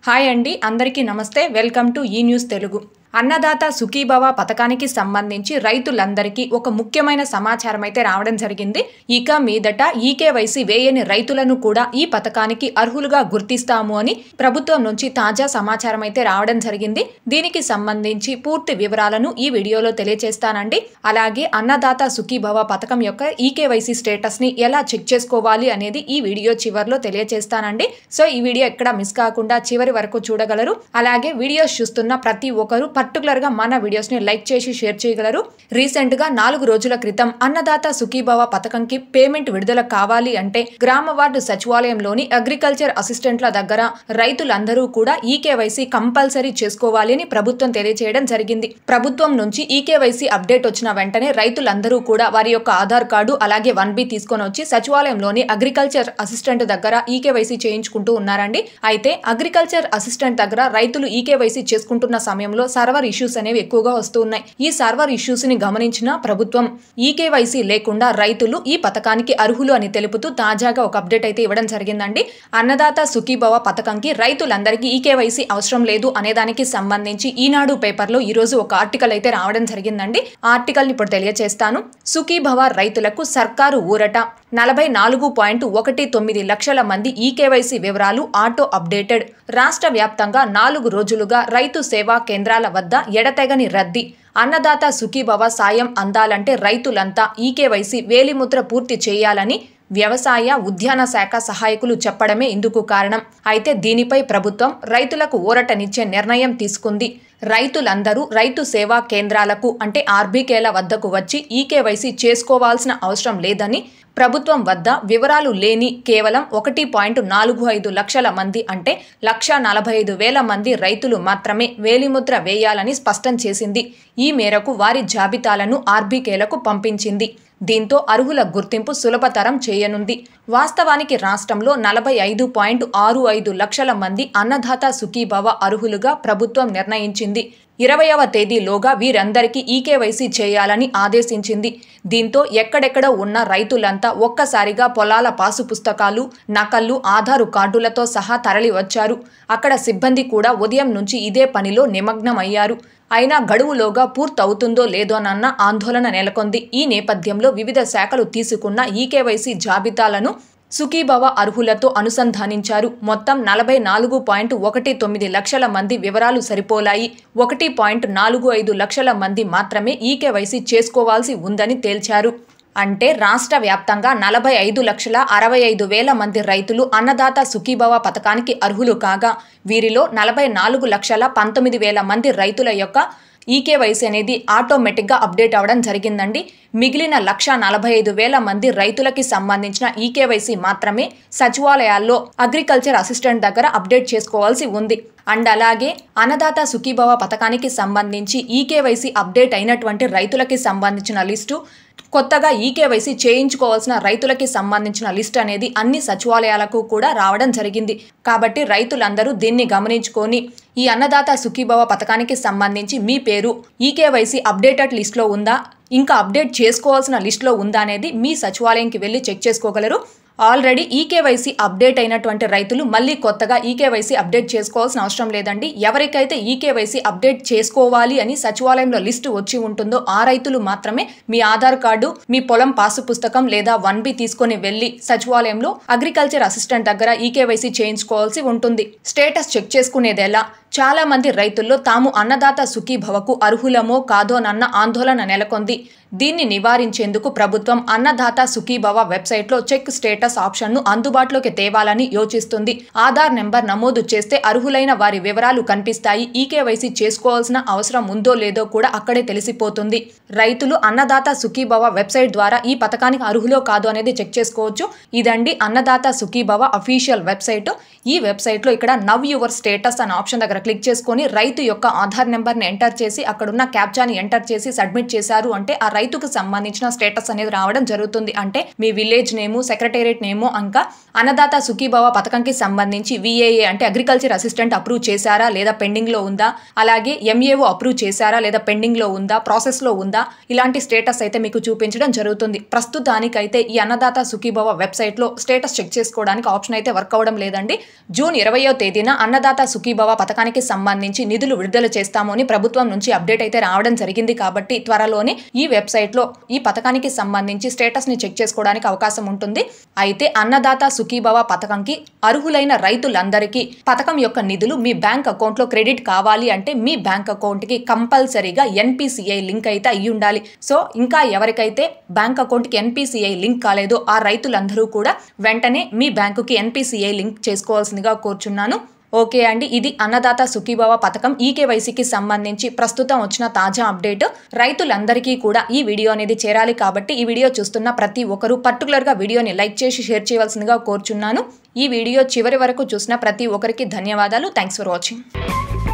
Hi అండి, అందరికీ నమస్తే. వెల్కమ్ టు ఈ న్యూస్ తెలుగు. అన్నదాత సుఖీభవ పథకానికి సంబంధించి రైతులందరికీ ఒక ముఖ్యమైన సమాచారం అయితే రావడం జరిగింది. ఇక మీదట ఈకేవైసీ వేయని రైతులను కూడా ఈ పథకానికి అర్హులుగా గుర్తిస్తాము అని ప్రభుత్వం నుంచి తాజా సమాచారం అయితే రావడం జరిగింది. దీనికి సంబంధించి పూర్తి వివరాలను ఈ వీడియోలో తెలియజేస్తానండి. అలాగే అన్నదాత సుఖీభవ పథకం యొక్క ఈకేవైసీ స్టేటస్ ని ఎలా చెక్ చేసుకోవాలి అనేది ఈ వీడియో చివరిలో తెలియజేస్తానండి. సో ఈ వీడియో ఎక్కడ మిస్ కాకుండా చివరి వరకు చూడగలరు. అలాగే వీడియోస్ చూస్తున్న ప్రతి ఒక్కరు పర్టికులర్ గా మన వీడియోస్ ని లైక్ చేసి షేర్ చేయగలరు. రీసెంట్ గా 4 రోజుల క్రితం అన్నదాత సుఖీభవ పథకంకి పేమెంట్ విడుదల కావాలి అంటే గ్రామ వార్డు సచివాలయంలోని అగ్రికల్చర్ అసిస్టెంట్ల దగ్గర రైతులందరూ కూడా ఈకేవైసీ కంపల్సరీ చేసుకోవాలి అని ప్రభుత్వం తెలియజేయడం జరిగింది. ప్రభుత్వం నుంచి ఈకేవైసీ అప్డేట్ వచ్చిన వెంటనే రైతులందరూ కూడా వారి యొక్క ఆధార్ కార్డు అలాగే 1B తీసుకొని వచ్చి సచివాలయంలోని అగ్రికల్చర్ అసిస్టెంట్ దగ్గర ఈకేవైసీ చేయించుకుంటూ ఉన్నారండి. అయితే అగ్రికల్చర్ అసిస్టెంట్ దగ్గర రైతులు ఈకేవైసీ చేసుకుంటున్న సమయంలో సర్వర్ ఇష్యూస్ అనేవి ఎక్కువగా వస్తూ ఉన్నాయి. ఈ సర్వర్ ఇష్యూస్ ని గమనించిన ప్రభుత్వం ఈకేవైసీ లేకుండా రైతులు ఈ పథకానికి అర్హులు అని తెలుపుతూ తాజాగా ఒక అప్డేట్ అయితే ఇవ్వడం జరిగిందండి. అన్నదాత సుఖీభవ పథకంకి రైతులందరికీ ఈకేవైసీ అవసరం లేదు అనే దానికి సంబంధించి ఈనాడు పేపర్ లో ఈ రోజు ఒక ఆర్టికల్ అయితే రావడం జరిగిందండి. ఆ ఆర్టికల్ ని ఇప్పుడు తెలియజేస్తాను. సుఖీభవ రైతులకు సర్కారు ఊరట. 44.19 లక్షల మంది ఈకేవైసీ వివరాలు ఆటో అప్డేటెడ్. రాష్ట్ర వ్యాప్తంగా 4 రోజులుగా రైతు సేవా కేంద్రాల వద్ద ఎడతెగని రద్దీ. అన్నదాత సుఖీభవ సాయం అందాలంటే రైతులంతా ఈకేవైసీ వేలిముద్ర పూర్తి చేయాలని వ్యవసాయ ఉద్యాన శాఖ సహాయకులు చెప్పడమే ఇందుకు కారణం. అయితే దీనిపై ప్రభుత్వం రైతులకు ఊరటనిచ్చే నిర్ణయం తీసుకుంది. రైతులందరూ రైతు సేవా కేంద్రాలకు అంటే ఆర్బీకేల వద్దకు వచ్చి ఈకేవైసీ చేసుకోవాల్సిన అవసరం లేదని, ప్రభుత్వం వద్ద వివరాలు లేని కేవలం 1.45 లక్షల మంది అంటే 1,45,000 మంది రైతులు మాత్రమే వేలిముద్ర వేయాలని స్పష్టం చేసింది. ఈ మేరకు వారి జాబితాలను ఆర్బీకేలకు పంపించింది. దీంతో అర్హుల గుర్తింపు సులభతరం చేయనుంది. వాస్తవానికి రాష్ట్రంలో 45.65 లక్షల మంది అన్నదాత సుఖీభవ అర్హులుగా ప్రభుత్వం నిర్ణయించింది. 20వ తేదీలోగా వీరందరికీ ఈకేవైసీ చేయాలని ఆదేశించింది. దీంతో ఎక్కడెక్కడ ఉన్న రైతులంతా ఒక్కసారిగా పొలాల పాసు పుస్తకాలు, నకళ్లు, ఆధారు కార్డులతో సహా తరలి వచ్చారు. అక్కడ సిబ్బంది కూడా ఉదయం నుంచి ఇదే పనిలో నిమగ్నమయ్యారు. అయినా గడువులోగా పూర్తవుతుందో లేదోనన్న ఆందోళన నెలకొంది. ఈ నేపథ్యంలో వివిధ శాఖలు తీసుకున్న ఈకేవైసీ జాబితాలను సుఖీభవ అర్హులతో అనుసంధానించారు. మొత్తం 44.19 లక్షల మంది వివరాలు సరిపోలాయి. 1.45 లక్షల మంది మాత్రమే ఈకేవైసీ చేసుకోవాల్సి ఉందని తేల్చారు. అంటే రాష్ట్ర వ్యాప్తంగా 45,65,000 మంది రైతులు అన్నదాత సుఖీభవ పథకానికి అర్హులు కాగా వీరిలో 44,19,000 మంది రైతుల యొక్క ఈకేవైసీ అనేది ఆటోమేటిక్గా అప్డేట్ అవ్వడం జరిగిందండి. మిగిలిన 1,45,000 మంది రైతులకి సంబంధించిన ఈకేవైసీ మాత్రమే సచివాలయాల్లో అగ్రికల్చర్ అసిస్టెంట్ దగ్గర అప్డేట్ చేసుకోవాల్సి ఉంది. అండ్ అలాగే అన్నదాత సుఖీభవ పథకానికి సంబంధించి ఈకేవైసీ అప్డేట్ అయినటువంటి రైతులకి సంబంధించిన లిస్టు, కొత్తగా ఈకేవైసీ చేయించుకోవాల్సిన రైతులకి సంబంధించిన లిస్ట్ అనేది అన్ని సచివాలయాలకు కూడా రావడం జరిగింది. కాబట్టి రైతులందరూ దీన్ని గమనించుకొని ఈ అన్నదాత సుఖీభవ పథకానికి సంబంధించి మీ పేరు ఈకేవైసీ అప్డేటెడ్ లిస్ట్లో ఉందా, ఇంకా అప్డేట్ చేసుకోవాల్సిన లిస్ట్లో ఉందా అనేది మీ సచివాలయంకి వెళ్ళి చెక్ చేసుకోగలరు. ఆల్రెడీ ఈకేవైసీ అప్డేట్ అయినటువంటి రైతులు మళ్ళీ కొత్తగా ఈకేవైసీ అప్డేట్ చేసుకోవాల్సిన అవసరం లేదండి. ఎవరికైతే ఈకేవైసీ అప్డేట్ చేసుకోవాలి అని సచివాలయంలో లిస్టు వచ్చి ఉంటుందో ఆ రైతులు మాత్రమే మీ ఆధార్ కార్డు, మీ పొలం పాసు పుస్తకం లేదా 1B తీసుకొని వెళ్లి సచివాలయంలో అగ్రికల్చర్ అసిస్టెంట్ దగ్గర ఈకేవైసీ చేయించుకోవాల్సి ఉంటుంది. స్టేటస్ చెక్ చేసుకునేదెలా? చాలా మంది రైతుల్లో తాము అన్నదాత సుఖీభవకు అర్హులమో కాదోనన్న ఆందోళన నెలకొంది. దీన్ని నివారించేందుకు ప్రభుత్వం అన్నదాత సుఖీభవ వెబ్సైట్లో చెక్ స్టేటస్ ఆప్షన్ను అందుబాటులోకి తేవాలని యోచిస్తుంది. ఆధార్ నెంబర్ నమోదు చేస్తే అర్హులైన వారి వివరాలు కనిపిస్తాయి. ఈకేవైసీ చేసుకోవాల్సిన అవసరం ఉందో లేదో కూడా అక్కడే తెలిసిపోతుంది. రైతులు అన్నదాత సుఖీభవ వెబ్సైట్ ద్వారా ఈ పథకానికి అర్హులో కాదో అనేది చెక్ చేసుకోవచ్చు. ఇదండి అన్నదాత సుఖీభవ అఫీషియల్ వెబ్సైట్. ఈ వెబ్సైట్లో ఇక్కడ నవ్ యువర్ స్టేటస్ అనే ఆప్షన్ దగ్గర క్లిక్ చేసుకొని రైతు యొక్క ఆధార్ నెంబర్ని ఎంటర్ చేసి అక్కడున్న క్యాప్చాని ఎంటర్ చేసి సబ్మిట్ చేశారు అంటే ఆ రైతుకు సంబంధించిన స్టేటస్ అనేది రావడం జరుగుతుంది. అంటే మీ విలేజ్ నేము, సెక్రటేరియట్ నేము, ఇంకా అన్నదాత సుఖీభవ పథకంకి సంబంధించి VAA అంటే అగ్రికల్చర్ అసిస్టెంట్ అప్రూవ్ చేశారా లేదా పెండింగ్ లో ఉందా, అలాగే MAO అప్రూవ్ చేశారా లేదా పెండింగ్ లో ఉందా, ప్రాసెస్ లో ఉందా, ఇలాంటి స్టేటస్ అయితే మీకు చూపించడం జరుగుతుంది. ప్రస్తుతానికైతే ఈ అన్నదాత సుఖీభవ వెబ్సైట్ లో స్టేటస్ చెక్ చేసుకోవడానికి ఆప్షన్ అయితే వర్క్ అవ్వడం లేదండి. జూన్ 20వ తేదీన అన్నదాత సుఖీభవ పథకానికి సంబంధించి నిధులు విడుదల చేస్తాము అని ప్రభుత్వం నుంచి అప్డేట్ అయితే రావడం జరిగింది. కాబట్టి త్వరలోనే ఈ వెబ్సైట్ లో ఈ పథకానికి సంబంధించి స్టేటస్ ని చెక్ చేసుకోవడానికి అవకాశం ఉంటుంది. అయితే అన్నదాత సుఖీభవ పథకంకి అర్హులైన రైతులందరికీ పథకం యొక్క నిధులు మీ బ్యాంక్ అకౌంట్ లో క్రెడిట్ కావాలి అంటే మీ బ్యాంక్ అకౌంట్ కి కంపల్సరీగా NPCI లింక్ అయితే అయ్యి ఉండాలి. సో ఇంకా ఎవరికైతే బ్యాంక్ అకౌంట్ కి NPCI లింక్ కాలేదో ఆ రైతులందరూ కూడా వెంటనే మీ బ్యాంకుకి NPCI లింక్ చేసుకోవాల్సిందిగా కోరుచున్నాను. ఓకే అండి, ఇది అన్నదాత సుఖీభవ పథకం EKYCకి సంబంధించి ప్రస్తుతం వచ్చిన తాజా అప్డేట్. రైతులందరికీ కూడా ఈ వీడియో అనేది చేరాలి కాబట్టి ఈ వీడియో చూస్తున్న ప్రతి ఒక్కరూ పర్టికులర్గా వీడియోని లైక్ చేసి షేర్ చేయవలసిందిగా కోరుచున్నాను. ఈ వీడియో చివరి వరకు చూసిన ప్రతి ఒక్కరికి ధన్యవాదాలు. Thanks for watching.